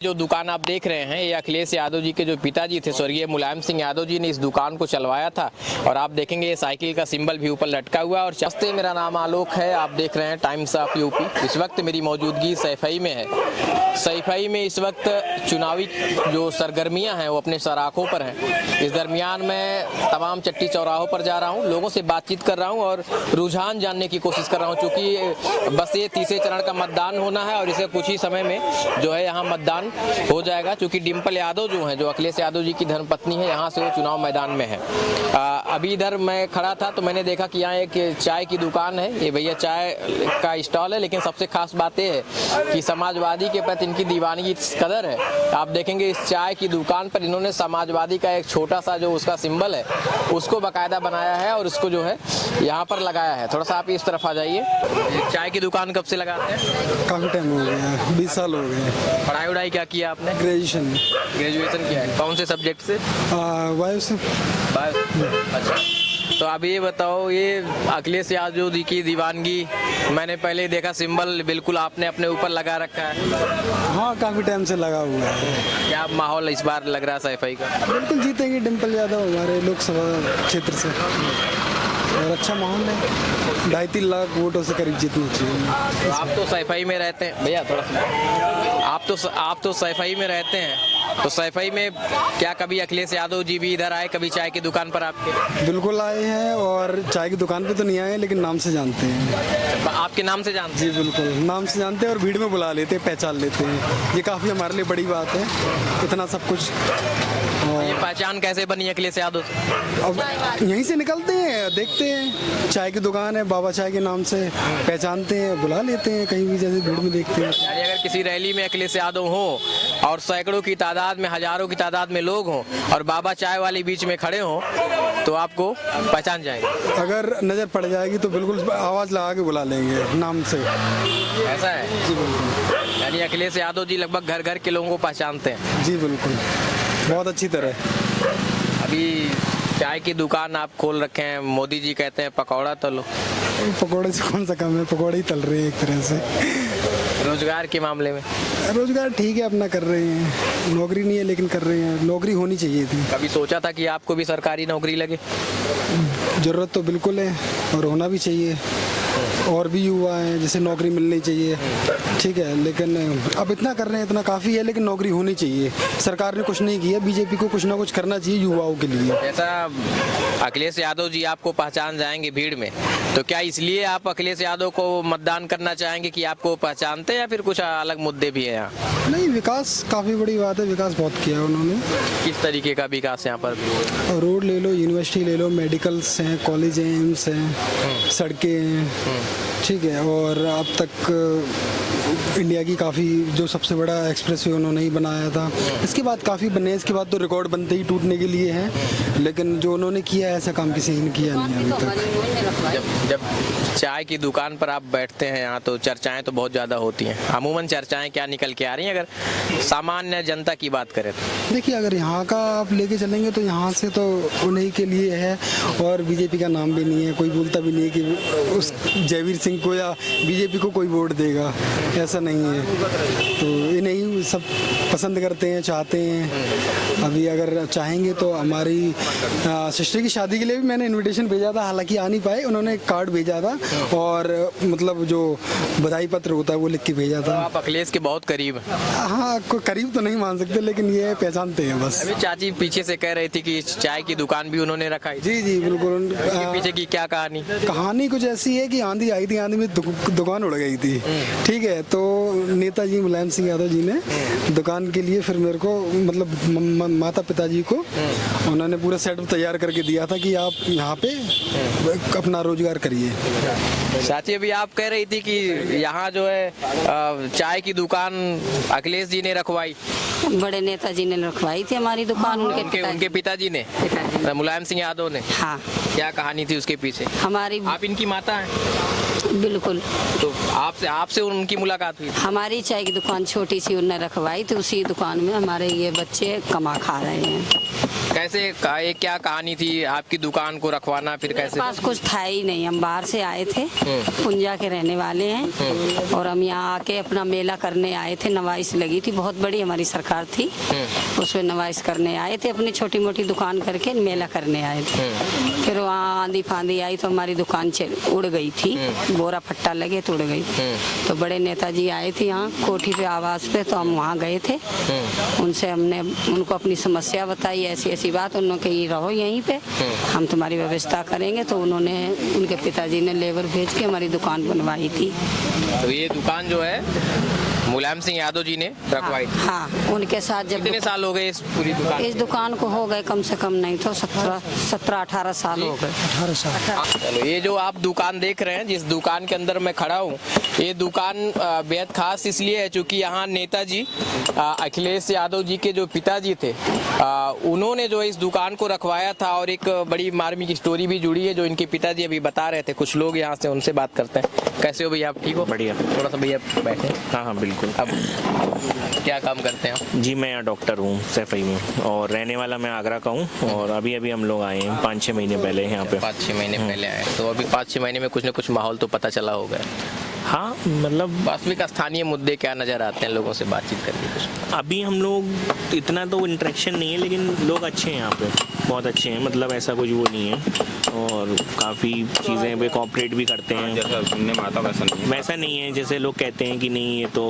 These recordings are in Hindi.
जो दुकान आप देख रहे हैं ये अखिलेश यादव जी के जो पिताजी थे स्वर्गीय मुलायम सिंह यादव जी ने इस दुकान को चलवाया था। और आप देखेंगे ये साइकिल का सिंबल भी ऊपर लटका हुआ है। और नमस्ते, मेरा नाम आलोक है, आप देख रहे हैं टाइम्स ऑफ यूपी। इस वक्त मेरी मौजूदगी सैफई में है। सैफई में इस वक्त चुनावी जो सरगर्मियां हैं वो अपने सराखों पर हैं। इस दरमियान मैं तमाम चट्टी चौराहों पर जा रहा हूँ, लोगों से बातचीत कर रहा हूँ और रुझान जानने की कोशिश कर रहा हूँ। चूँकि बस ये तीसरे चरण का मतदान होना है और इसे कुछ ही समय में जो है यहाँ मतदान हो जाएगा। क्योंकि डिम्पल यादव जो है, जो अखिलेश यादव जी की धर्मपत्नी है, यहाँ से वो चुनाव मैदान में है। अभी इधर मैं खड़ा था तो मैंने देखा कि यहाँ एक चाय की दुकान है। ये भैया चाय का स्टॉल है, लेकिन सबसे खास बात यह है कि समाजवादी के प्रति इनकी दीवानगी इस कदर है। आप देखेंगे इस चाय की दुकान पर इन्होंने समाजवादी का एक छोटा सा जो उसका सिंबल है उसको बाकायदा बनाया है और उसको जो है यहाँ पर लगाया है। थोड़ा सा आप इस तरफ आ जाइए। चाय की दुकान कब से लगाते हैं? काफ़ी टाइम हो गया, 20 साल हो गए। पढ़ाई वढ़ाई क्या किया आपने? ग्रेजुएशन किया है। कौन से सब्जेक्ट से? वायु से। अच्छा, तो अब ये बताओ, ये अखिलेश यादव जी की दीवानगी मैंने पहले ही देखा, सिंबल बिल्कुल आपने अपने ऊपर लगा रखा है। हाँ, काफ़ी टाइम से लगा हुआ है। क्या माहौल इस बार लग रहा है सैफई का? बिल्कुल जीतेंगे डिम्पल यादव हमारे लोकसभा क्षेत्र से, और अच्छा माहौल है। 2.5-3 लाख वोटों से करीब जीतना चाहिए। तो आप तो सैफई में रहते हैं भैया, थोड़ा सा आप तो सैफई में रहते हैं, तो सैफई में क्या कभी अखिलेश यादव जी भी इधर आए कभी चाय की दुकान पर आपके? बिल्कुल आए हैं, और चाय की दुकान पे तो नहीं आए लेकिन नाम से जानते हैं। आपके नाम से जानते हैं? जी बिल्कुल, नाम से जानते हैं और भीड़ में बुला लेते हैं, पहचान लेते हैं। ये काफ़ी हमारे लिए बड़ी बात है, इतना सब कुछ। ये पहचान कैसे बनी अखिलेश यादव से? अब यहीं से निकलते हैं, देखते हैं चाय की दुकान है, बाबा चाय के नाम से पहचानते हैं, बुला लेते हैं कहीं भी, जैसे भीड़ में देखते हैं। यानी अगर किसी रैली में अखिलेश यादव हो और सैकड़ों की तादाद में, हजारों की तादाद में लोग हों और बाबा चाय वाली बीच में खड़े हों तो आपको पहचान जाएंगे? अगर नज़र पड़ जाएगी तो बिल्कुल आवाज़ लगा के बुला लेंगे नाम से। ऐसा है? जी बिल्कुल। यानी अखिलेश यादव जी लगभग घर घर के लोगों को पहचानते हैं? जी बिल्कुल, बहुत अच्छी तरह। अभी चाय की दुकान आप खोल रखे हैं, मोदी जी कहते हैं पकौड़ा तलो। पकौड़े से कौन सा कम है, पकौड़े ही तल रहे हैं एक तरह से। रोजगार के मामले में? रोजगार ठीक है, अपना कर रहे हैं। नौकरी नहीं है लेकिन कर रहे हैं, नौकरी होनी चाहिए थी। कभी सोचा था कि आपको भी सरकारी नौकरी लगे? ज़रूरत तो बिल्कुल है और होना भी चाहिए। और भी युवा हैं जिसे नौकरी मिलनी चाहिए, ठीक है, लेकिन अब इतना कर रहे हैं, इतना काफ़ी है, लेकिन नौकरी होनी चाहिए। सरकार ने कुछ नहीं किया, बीजेपी को कुछ ना कुछ करना चाहिए युवाओं के लिए। ऐसा अखिलेश यादव जी आपको पहचान जाएंगे भीड़ में, तो क्या इसलिए आप अखिलेश यादव को मतदान करना चाहेंगे कि आपको पहचानते हैं या फिर कुछ अलग मुद्दे भी हैं यहाँ? नहीं, विकास काफ़ी बड़ी बात है, विकास बहुत किया उन्होंने। किस तरीके का विकास यहाँ पर? रोड ले लो, यूनिवर्सिटी ले लो, मेडिकल्स हैं, कॉलेज हैं, एम्स हैं, सड़कें हैं, ठीक है। और अब तक इंडिया की काफ़ी जो सबसे बड़ा एक्सप्रेस वे उन्होंने ही बनाया था। इसके बाद काफ़ी बने, इसके बाद तो रिकॉर्ड बनते ही टूटने के लिए हैं, लेकिन जो उन्होंने किया है ऐसा काम किसी ने किया नहीं अभी तक। जब चाय की दुकान पर आप बैठते हैं यहाँ तो चर्चाएं तो बहुत ज़्यादा होती हैं। अमूमन चर्चाएं क्या निकल के आ रही हैं अगर सामान्य जनता की बात करें तो? देखिए, अगर यहाँ का आप लेके चलेंगे तो यहाँ से तो उन्हीं के लिए है, और बीजेपी का नाम भी नहीं है, कोई बोलता भी नहीं है कि उस जयवीर सिंह को या बीजेपी को कोई वोट देगा, ऐसा नहीं है। तो इन्हें सब पसंद करते हैं, चाहते हैं। अभी अगर चाहेंगे तो हमारी सिस्टर की शादी के लिए भी मैंने इनविटेशन भेजा था, हालांकि आ नहीं पाए, उन्होंने कार्ड भेजा था और मतलब जो बधाई पत्र होता है वो लिख के भेजा था। तो आप अखिलेश के बहुत करीब हैं? हाँ, करीब तो नहीं मान सकते, लेकिन ये पहचानते हैं बस। अभी चाची पीछे से कह रही थी कि चाय की दुकान भी उन्होंने रखा है। जी जी बिल्कुल। पीछे की क्या कहानी? कहानी कुछ ऐसी है कि आंधी आई थी, आंधी में दुकान उड़ गई थी, ठीक है। तो नेताजी मुलायम सिंह यादव जी ने दुकान के लिए फिर मेरे को, मतलब माता पिताजी को उन्होंने पूरा सेटअप तैयार करके दिया था कि आप यहाँ पे अपना रोजगार करिए। चाची, अभी आप कह रही थी कि यहाँ जो है चाय की दुकान अखिलेश जी ने रखवाई, बड़े नेताजी ने रखवाई थी हमारी दुकान। उनके पिताजी ने, मुलायम सिंह यादव ने? हाँ। क्या कहानी थी उसके पीछे? हमारी, आप इनकी माता हैं? बिल्कुल। तो आपसे उनकी मुलाकात हुई थी? हमारी चाय की दुकान छोटी सी उन्होंने रखवाई थी, उसी दुकान में हमारे ये बच्चे कमा खा रहे हैं। कैसे ये क्या कहानी थी आपकी दुकान को रखवाना, फिर मेरे कैसे? पास कुछ था ही नहीं, हम बाहर से आए थे, पुंजा के रहने वाले हैं और हम यहाँ आके अपना मेला करने आए थे। नवाइश लगी थी बहुत बड़ी, हमारी सरकार थी, उसमें नवाइश करने आए थे, अपनी छोटी मोटी दुकान करके मेला करने आए थे। फिर वहाँ आंधी फांदी आई तो हमारी दुकान उड़ गई थी, बोरा फट्टा लगे तो उड़ गई। तो बड़े नेताजी आए थे यहाँ कोठी पे आवास पे, तो हम वहाँ गए थे, उनसे हमने उनको अपनी समस्या बताई, ऐसी ऐसी बात। उन्होंने कही रहो यहीं पे, हम तुम्हारी व्यवस्था करेंगे। तो उन्होंने, उनके पिताजी ने लेबर भेज के हमारी दुकान बनवाई थी। तो ये दुकान जो है मुलायम सिंह यादव जी ने रखवाई थी? हाँ, उनके साथ जब कितने साल हो गए इस पूरी दुकान? इस दुकान को हो गए कम से कम नहीं तो 17-18 साल हो गए। 18 साल। चलो, ये जो आप दुकान देख रहे हैं, जिस दुकान के अंदर मैं खड़ा हूँ, ये दुकान बेहद खास इसलिए है क्योंकि यहाँ नेताजी अखिलेश यादव जी के जो पिताजी थे, उन्होंने जो इस दुकान को रखवाया था। और एक बड़ी मार्मिक स्टोरी भी जुड़ी है जो इनके पिताजी अभी बता रहे थे। कुछ लोग यहाँ से उनसे बात करते हैं। कैसे हो भैया, आप ठीक हो? बढ़िया। थोड़ा सा भैया बैठे। हाँ हाँ बिल्कुल। अब क्या काम करते हैं आप? जी मैं यहाँ डॉक्टर हूँ सैफई में, और रहने वाला मैं आगरा का हूँ। और अभी अभी हम लोग आए हैं 5-6 महीने पहले यहाँ पे। 5-6 महीने पहले आए, तो अभी 5-6 महीने में कुछ न कुछ माहौल तो पता चला होगा। हाँ मतलब वास्तविक स्थानीय मुद्दे क्या नज़र आते हैं लोगों से बातचीत करके? अभी हम लोग इतना तो इंटरेक्शन नहीं है, लेकिन लोग अच्छे हैं यहाँ पे, बहुत अच्छे हैं। मतलब ऐसा कुछ वो नहीं है, और काफ़ी चीज़ें पे कोऑपरेट भी करते हैं। जैसा सुनने में आता वैसा नहीं है जैसे लोग कहते हैं कि नहीं ये तो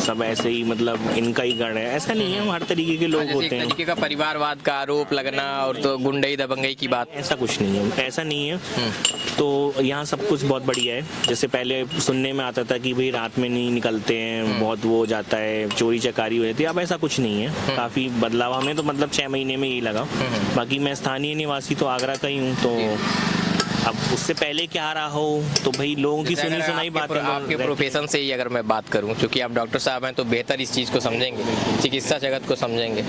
सब ऐसे ही, मतलब इनका ही गढ़ है, ऐसा नहीं है। हर तरीके के लोग होते हैं। तरीके का परिवारवाद का आरोप लगना और तो गुंडई दबंगई की बात, ऐसा कुछ नहीं है, ऐसा नहीं है। तो यहाँ सब कुछ बहुत बढ़िया है। जैसे पहले सुनने में आता था कि भाई रात में नहीं निकलते हैं, बहुत वो हो जाता है, चोरी चकारी हो जाती है। अब ऐसा कुछ नहीं है, काफ़ी बदलाव हमें तो मतलब 6 महीने में यही लगा। बाकी मैं स्थानीय निवासी तो आगरा का ही हूँ, तो अब उससे पहले क्या रहा हो तो भाई लोगों की सुनी सुनाई बातें। आपके प्रोफेशन से ही अगर मैं बात करूं, क्योंकि आप डॉक्टर साहब हैं तो बेहतर इस चीज़ को समझेंगे, चिकित्सा जगत को समझेंगे।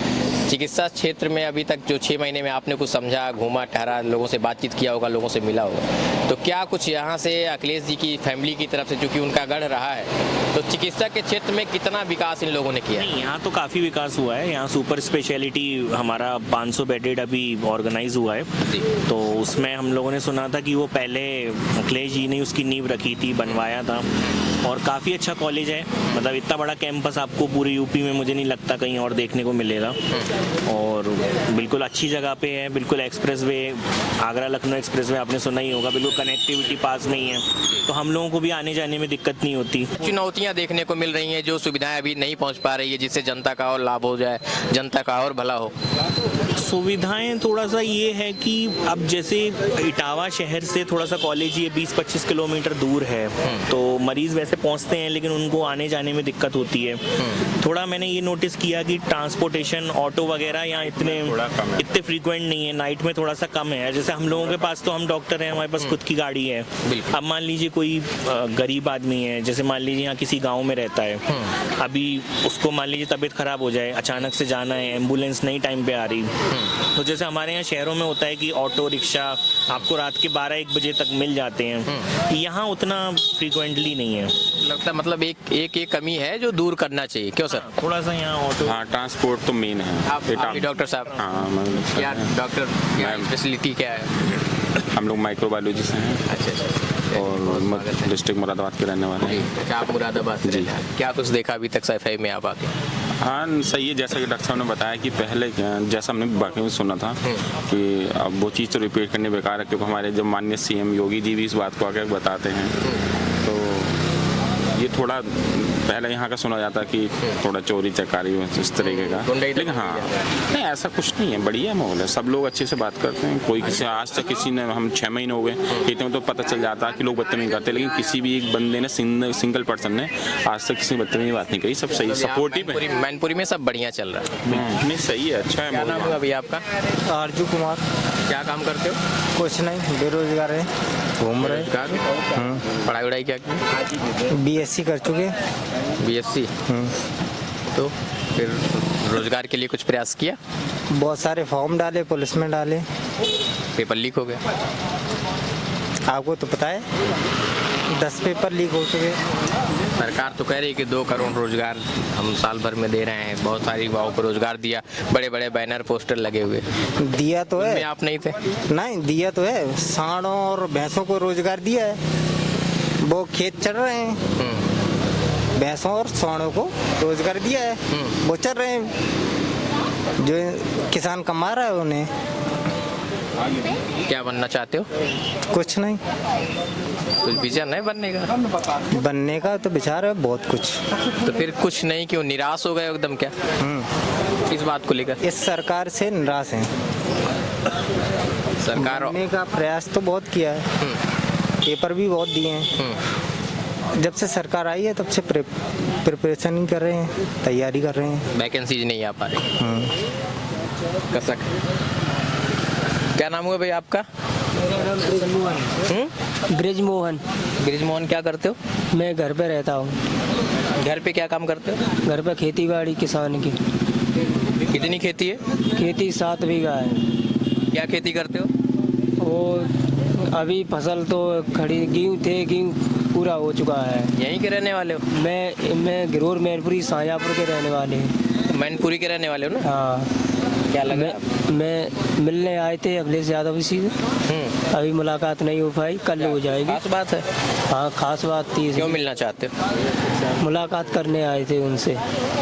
चिकित्सा क्षेत्र में अभी तक जो 6 महीने में आपने कुछ समझा, घूमा टहरा, लोगों से बातचीत किया होगा, लोगों से मिला होगा, तो क्या कुछ यहाँ से अखिलेश जी की फैमिली की तरफ से, चूँकि उनका गढ़ रहा है, तो चिकित्सा के क्षेत्र में कितना विकास इन लोगों ने किया? नहीं, यहाँ तो काफ़ी विकास हुआ है। यहाँ सुपर स्पेशलिटी हमारा 500 बेडेड अभी ऑर्गेनाइज हुआ है, तो उसमें हम लोगों ने सुना था कि वो पहले अखिलेश जी ने उसकी नींव रखी थी, बनवाया था, और काफ़ी अच्छा कॉलेज है। मतलब इतना बड़ा कैंपस आपको पूरे यूपी में मुझे नहीं लगता कहीं और देखने को मिलेगा, और बिल्कुल अच्छी जगह पे है, बिल्कुल एक्सप्रेसवे, आगरा लखनऊ एक्सप्रेसवे आपने सुना ही होगा, बिल्कुल कनेक्टिविटी पास में ही है, तो हम लोगों को भी आने जाने में दिक्कत नहीं होती। चुनौतियाँ देखने को मिल रही हैं, जो सुविधाएं अभी नहीं पहुँच पा रही है, जिससे जनता का और लाभ हो जाए, जनता का और भला हो। सुविधाएं थोड़ा सा ये है कि अब जैसे इटावा शहर से थोड़ा सा कॉलेज ये 20-25 किलोमीटर दूर है, तो मरीज वैसे पहुंचते हैं लेकिन उनको आने जाने में दिक्कत होती है। थोड़ा मैंने ये नोटिस किया कि ट्रांसपोर्टेशन ऑटो वगैरह यहाँ इतने फ्रीक्वेंट नहीं है, नाइट में थोड़ा सा कम है। जैसे हम लोगों के पास तो हम डॉक्टर हैं, हमारे पास खुद की गाड़ी है। अब मान लीजिए कोई गरीब आदमी है, जैसे मान लीजिए यहाँ किसी गाँव में रहता है, अभी उसको मान लीजिए तबीयत खराब हो जाए, अचानक से जाना है, एम्बुलेंस नहीं टाइम पे आ रही, तो जैसे हमारे यहाँ शहरों में होता है कि ऑटो रिक्शा आपको रात के 12-1 बजे तक मिल जाते हैं, यहाँ उतना फ्रीक्वेंटली नहीं है। लगता मतलब एक कमी है जो दूर करना चाहिए, क्यों सर? थोड़ा सा यहाँ ऑटो। हाँ, ट्रांसपोर्ट तो मेन है। आप भी डॉक्टर साहब? हाँ, मैं क्या डॉक्टर, क्या स्पेशलिटी क्या है? हम लोग माइक्रोबायोलॉजी से हैं। अच्छा, और डिस्ट्रिक्ट मुरादाबाद के रहने वाले हैं। अच्छा, आप मुरादाबाद से जी। क्या कुछ देखा अभी तक सफाई में आप आके? हाँ सही है, जैसा कि डॉक्टर साहब ने बताया कि पहले जैसा हमने बाकी में सुना था कि अब वो चीज़ तो रिपीट करनी बेकार है, क्योंकि हमारे जो माननीय CM योगी जी भी इस बात को आगे बताते हैं। तो ये थोड़ा पहले यहाँ का सुना जाता कि थोड़ा चोरी चकारी इस तरीके का, लेकिन हाँ नहीं ऐसा कुछ नहीं है, बढ़िया माहौल है, सब लोग अच्छे से बात करते हैं। कोई किसी आज तक किसी ने, हम 6 महीने हो गए कहते हैं तो पता चल जाता है कि लोग बदतमीजी करते हैं, लेकिन किसी भी एक बंदे ने सिंगल पर्सन ने आज तक किसी बदतमीजी बात नहीं कही। सब सही सपोर्टिव है, मैनपुरी में सब बढ़िया चल रहा है। नहीं सही है, अच्छा है। क्या नाम है अभी आपका? आरजू कुमार। क्या काम करते हो? कुछ नहीं, बेरोजगार है, घूम रहे। पढ़ाई वढ़ाई क्या की? BSc कर चुके। BSc। तो फिर रोजगार के लिए कुछ प्रयास किया? बहुत सारे फॉर्म डाले, पुलिस में डाले, पेपर लीक हो गया। आपको तो पता है। 10 पेपर लीक हो चुके। सरकार तो कह रही है कि 2 करोड़ रोजगार हम साल भर में दे रहे हैं, बहुत सारी युवाओं को रोजगार दिया, बड़े बड़े बैनर पोस्टर लगे हुए। दिया तो उनमें है, आप नहीं थे? नहीं दिया तो है, सांडों और भैंसों को रोजगार दिया है, वो खेत चल रहे हैं। भैंसों और सांडों को रोजगार दिया है, वो चल रहे हैं, जो किसान कमा रहा है उन्हें। क्या बनना चाहते हो? कुछ नहीं, कुछ विजन है बनने का? बनने का तो विचार है बहुत कुछ। तो फिर कुछ नहीं क्यों, निराश हो गए एकदम क्या? किस बात को लेकर? इस सरकार से निराश हैं। सरकार बनने का प्रयास तो बहुत किया है, पेपर भी बहुत दिए हैं। जब से सरकार आई है तब से प्रिपरेशन ही कर रहे हैं, तैयारी कर रहे हैं। वैकेंसीज नहीं आ पा रही। कसक। क्या नाम हुआ भाई आपका? ब्रिजमोहन। ब्रिजमोहन, क्या करते हो? मैं घर पे रहता हूँ। घर पे क्या काम करते हो? घर पे खेती बाड़ी किसान की। कितनी खेती है? खेती 7 बीघा है। क्या खेती करते हो? वो अभी फसल तो खड़ी, गेहूँ थे, गेहूँ पूरा हो चुका है। यहीं के रहने वाले हो? मैं गिरोर मैनपुरी सायापुर के रहने वाले हैं। मैनपुरी के रहने वाले हो ना? हाँ। क्या लगा? मैं मिलने आए थे अखिलेश यादव जी से, अभी मुलाकात नहीं हो पाई, कल हो जाएगी। खास बात है? हाँ, खास बात थी। क्यों मिलना चाहते हो? मुलाकात करने आए थे उनसे,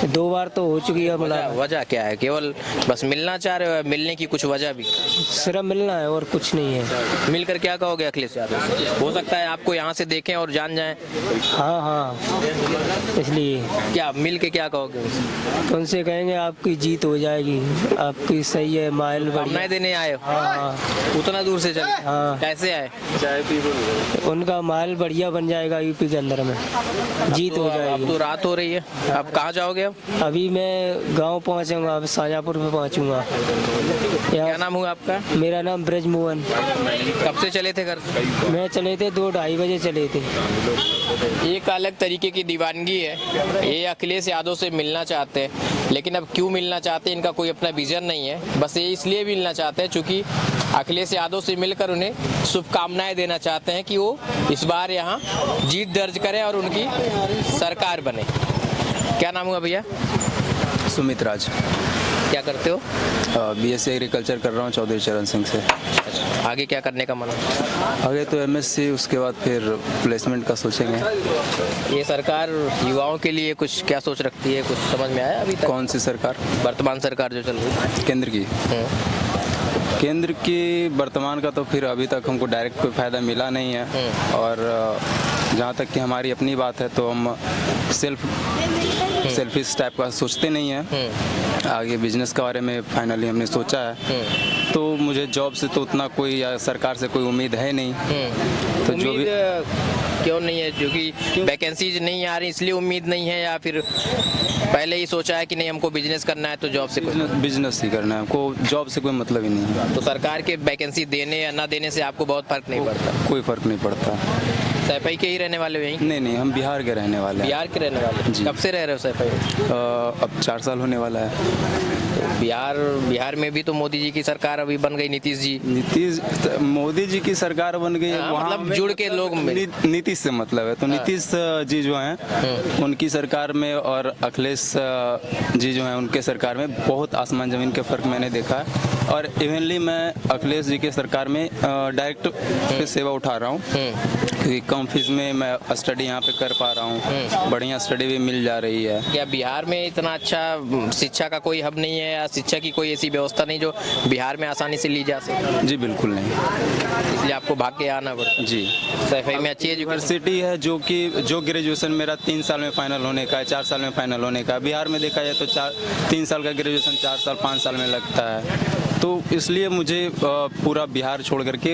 2 बार तो हो चुकी है मुलाकात। वजह क्या है? केवल बस मिलना चाह रहे हो? मिलने की कुछ वजह भी? सिर्फ मिलना है और कुछ नहीं है। मिलकर क्या कहोगे अखिलेश यादव से? हो सकता है आपको यहाँ से देखें और जान जाएं। हाँ, इसलिए क्या मिल के क्या कहोगे उनसे? उनसे कहेंगे आपकी जीत हो जाएगी, आपकी सही है, माइल बढ़िया। कामनाएं देने आए हो? हाँ, उतना दूर से चले? हाँ। कैसे आए? उनका माइल बढ़िया बन जाएगा यूपी के अंदर में, जीत हो अब जाएगी। तो रात हो रही है, अब कहाँ जाओगे? अब अभी मैं गांव पहुंचूंगा, अब साजापुर में पहुंचूंगा। क्या नाम हुआ आपका? मेरा नाम ब्रजमोहन। कब से चले थे घर? मैं चले थे 2-2:30 बजे चले थे। एक अलग तरीके की दीवानगी है। ये अखिलेश यादव से मिलना चाहते हैं, लेकिन अब क्यों मिलना चाहते हैं इनका कोई अपना विजन नहीं है। बस ये इसलिए मिलना चाहते हैं क्योंकि अखिलेश यादव से मिलकर उन्हें शुभकामनाएं देना चाहते हैं कि वो इस बार यहाँ जीत दर्ज करें और उनकी सरकार बने। क्या नाम हुआ भैया? सुमित राज। क्या करते हो? बीएससी एग्रीकल्चर कर रहा हूँ चौधरी चरण सिंह से। अच्छा, आगे क्या करने का मन है? आगे तो एमएससी, उसके बाद फिर प्लेसमेंट का सोचेंगे। ये सरकार युवाओं के लिए कुछ क्या सोच रखती है, कुछ समझ में आया अभी तक? कौन सी सरकार? वर्तमान सरकार जो चल रही है केंद्र की। केंद्र की वर्तमान का तो फिर अभी तक हमको डायरेक्ट कोई फ़ायदा मिला नहीं है। और जहाँ तक कि हमारी अपनी बात है तो हम सेल्फिश टाइप का सोचते नहीं हैं। आगे बिजनेस के बारे में फाइनली हमने सोचा है, तो मुझे जॉब से तो उतना कोई या सरकार से कोई उम्मीद है नहीं। तो जो भी क्यों नहीं है? क्योंकि वैकेंसीज नहीं आ रही इसलिए उम्मीद नहीं है, या फिर पहले ही सोचा है कि नहीं हमको बिजनेस करना है तो जॉब से बिजनेस ही करना है, हमको जॉब से कोई मतलब ही नहीं है। तो सरकार के वैकेंसी देने या ना देने से आपको बहुत फर्क नहीं पड़ता? कोई फर्क नहीं पड़ता। सैफई के ही रहने वाले हो यहीं? नहीं, हम बिहार के रहने वाले हैं। बिहार के रहने वाले? जी। कब से रह रहे हो सैफई? अब 4 साल होने वाला है। तो बिहार में भी तो मोदी जी की सरकार अभी बन गई, नीतीश जी। मोदी जी की सरकार बन गई है, हाँ, वहाँ मतलब जुड़ के लोग नीतीश से मतलब है। तो नीतीश जी जो हैं उनकी सरकार में और अखिलेश जी जो हैं उनके सरकार में बहुत आसमान ज़मीन के फ़र्क मैंने देखा है। और इवनली मैं अखिलेश जी के सरकार में डायरेक्ट सेवा उठा रहा हूँ, क्योंकि कम फीस में मैं स्टडी यहाँ पे कर पा रहा हूँ, बढ़िया स्टडी भी मिल जा रही है। क्या बिहार में इतना अच्छा शिक्षा का कोई हब नहीं है, या शिक्षा की कोई ऐसी व्यवस्था नहीं जो बिहार में आसानी से ली जा सके? जी बिल्कुल नहीं, इसलिए आपको भाग के आना पड़ता? जी। सैफई में अच्छी यूनिवर्सिटी है जो ग्रेजुएशन मेरा 3 साल में फाइनल होने का है, 4 साल में फाइनल होने का है। बिहार में देखा जाए तो 3 साल का ग्रेजुएशन 4 साल 5 साल में लगता है। तो इसलिए मुझे पूरा बिहार छोड़ करके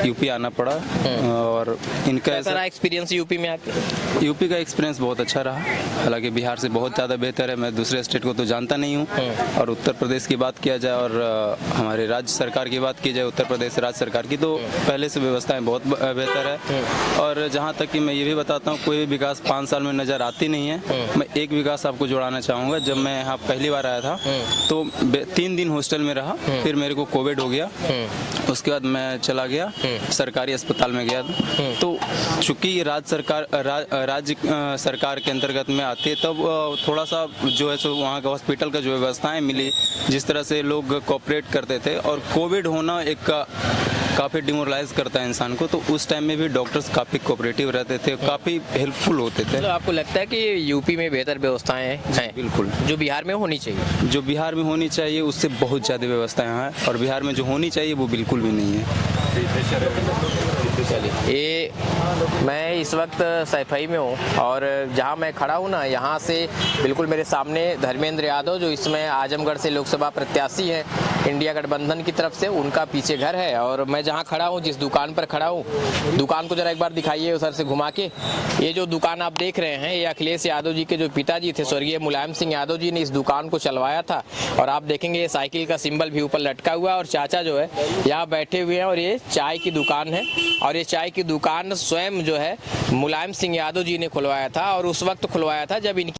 यूपी आना पड़ा। और इनका कैसा एक्सपीरियंस यूपी में आके? यूपी का एक्सपीरियंस बहुत अच्छा रहा, हालांकि बिहार से बहुत ज़्यादा बेहतर है। मैं दूसरे स्टेट को तो जानता नहीं हूँ। और उत्तर प्रदेश की बात किया जाए और हमारे राज्य सरकार की बात की जाए, उत्तर प्रदेश राज्य सरकार की, तो पहले से व्यवस्थाएं बहुत बेहतर है। और जहाँ तक कि मैं ये भी बताता हूँ, कोई विकास 5 साल में नज़र आती नहीं है। मैं एक विकास आपको जोड़ाना चाहूँगा। जब मैं यहाँ पहली बार आया था तो 3 दिन हॉस्टल में रहा, फिर मेरे को कोविड हो गया। उसके बाद मैं चला गया सरकारी अस्पताल में गया। तो चूंकि ये राज्य सरकार के अंतर्गत में आती है, तब थोड़ा सा जो है सो वहाँ का हॉस्पिटल का जो व्यवस्थाएं मिली, जिस तरह से लोग कोऑपरेट करते थे। और कोविड होना एक काफ़ी डिमोरलाइज करता है इंसान को, तो उस टाइम में भी डॉक्टर्स काफ़ी कोऑपरेटिव रहते थे, काफ़ी हेल्पफुल होते थे। तो आपको लगता है कि यूपी में बेहतर व्यवस्थाएं हैं? बिल्कुल, जो बिहार में होनी चाहिए। जो बिहार में होनी चाहिए उससे बहुत ज़्यादा व्यवस्थाएं हैं, और बिहार में जो होनी चाहिए वो बिल्कुल भी नहीं है। ये मैं इस वक्त सैफई में हूँ, और जहाँ मैं खड़ा हूँ ना, यहाँ से बिल्कुल मेरे सामने धर्मेंद्र यादव, जो इसमें आजमगढ़ से लोकसभा प्रत्याशी हैं इंडिया गठबंधन की तरफ से, उनका पीछे घर है। और मैं जहाँ खड़ा हूँ, जिस दुकान पर खड़ा हूँ, दुकान को जरा एक बार दिखाइए उधर से घुमा के। ये जो दुकान आप देख रहे हैं, ये अखिलेश यादव जी के जो पिताजी थे, स्वर्गीय मुलायम सिंह यादव जी ने इस दुकान को चलवाया था। और आप देखेंगे ये साइकिल का सिंबल भी ऊपर लटका हुआ है, और चाचा जो है यहाँ बैठे हुए हैं, और ये चाय की दुकान है। और ये चाय की दुकान स्वयं जो है मुलायम सिंह यादव जी ने खुलवाया था, और उस वक्त खुलवाया था जब इनकी